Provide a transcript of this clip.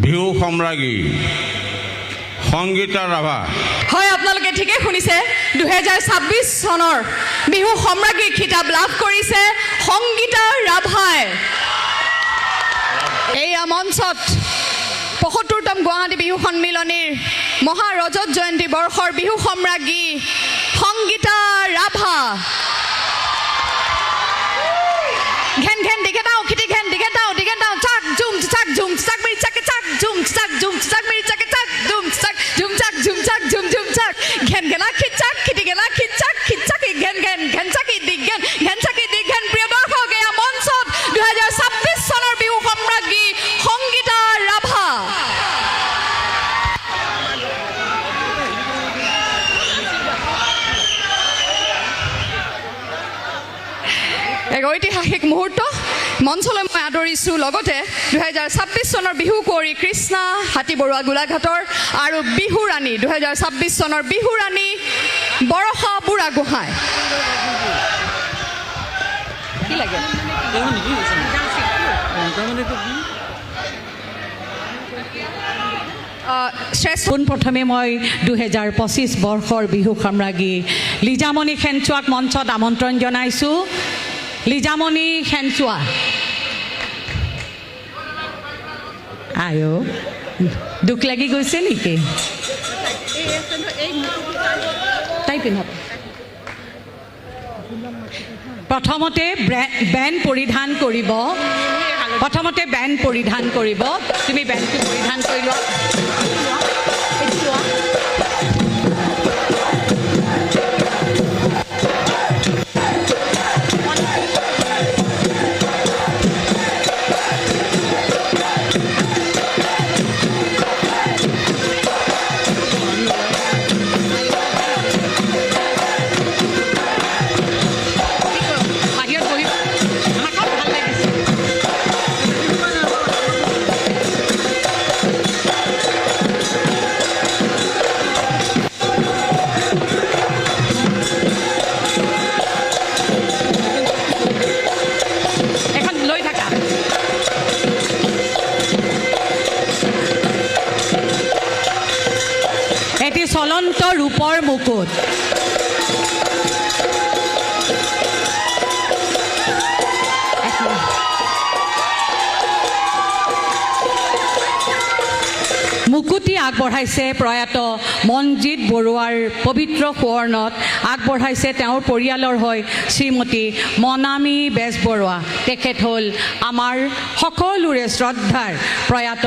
বিহু সম্ৰাজ্ঞী সংগীতা ৰাভা। হয়, আপোনালোকে ঠিকেই শুনিছে। 2026 চনৰ বিহু সম্ৰাজ্ঞী খিতাপ লাভ কৰিছে সংগীতা ৰাভাই। এইয়া মঞ্চত ৭৫তম গুৱাহাটী বিহু সন্মিলনীৰ মহা ৰজত জয়ন্তী বৰ্ষৰ বিহু সম্ৰাজ্ঞী সংগীতা ৰাভা। ঘেন ঘেন দিঘে দাও খিটি ঘেন দিঘে দাও চাক ঝুম চাক ঝুম চাক মিৰি চাকে চাক ঝুম চাক মিৰি চাকে চাক ঝুম চাক ঝুম চাক ঝুম চাক ঘেন ঘেনা খিচাক খিটি ঘেনা খিচাক ঘেন ঘেন ঘেন চাকি দিঘেন ঘেন চাকি দিঘেন। প্ৰিয় দৰ্শক, এয়া মঞ্চত 2026 চনৰ বিহু সম্ৰাজ্ঞী সংগীতা ৰাভা। এক ঐতিহাসিক মুহূৰ্ত মঞ্চলৈ মই আদৰিছোঁ। লগতে 2026 চনৰ বিহু কুঁৱৰী কৃষ্ণা হাতী বৰুৱা গোলাঘাটৰ আৰু বিহু ৰাণী 2026 চনৰ বিহু ৰাণী বৰষা বুঢ়াগোহাঁই। কি লাগে? পোনপ্ৰথমে মই 2025 বৰ্ষৰ বিহু সম্ৰাজ্ঞী লিজামণি খেনচোৱাক মঞ্চত আমন্ত্ৰণ জনাইছোঁ। লিজামণি খেনচোৱা, আয়ো দুখ লাগি গৈছে নেকি? তাই পিন্ধক। প্ৰথমতে বেণ্ড পৰিধান কৰিব। তুমি বেণ্ডটো পৰিধান কৰি লোৱা। চলন্ত ৰূপৰ মুকুট। মুকুতি আগবঢ়াইছে প্ৰয়াত মনজিৎ বৰুৱাৰ পবিত্ৰ সোঁৱৰণত। আগবঢ়াইছে তেওঁৰ পৰিয়ালৰ হৈ শ্ৰীমতী মনামী বেজবৰুৱা। তেখেত হ'ল আমাৰ সকলোৰে শ্ৰদ্ধাৰ প্ৰয়াত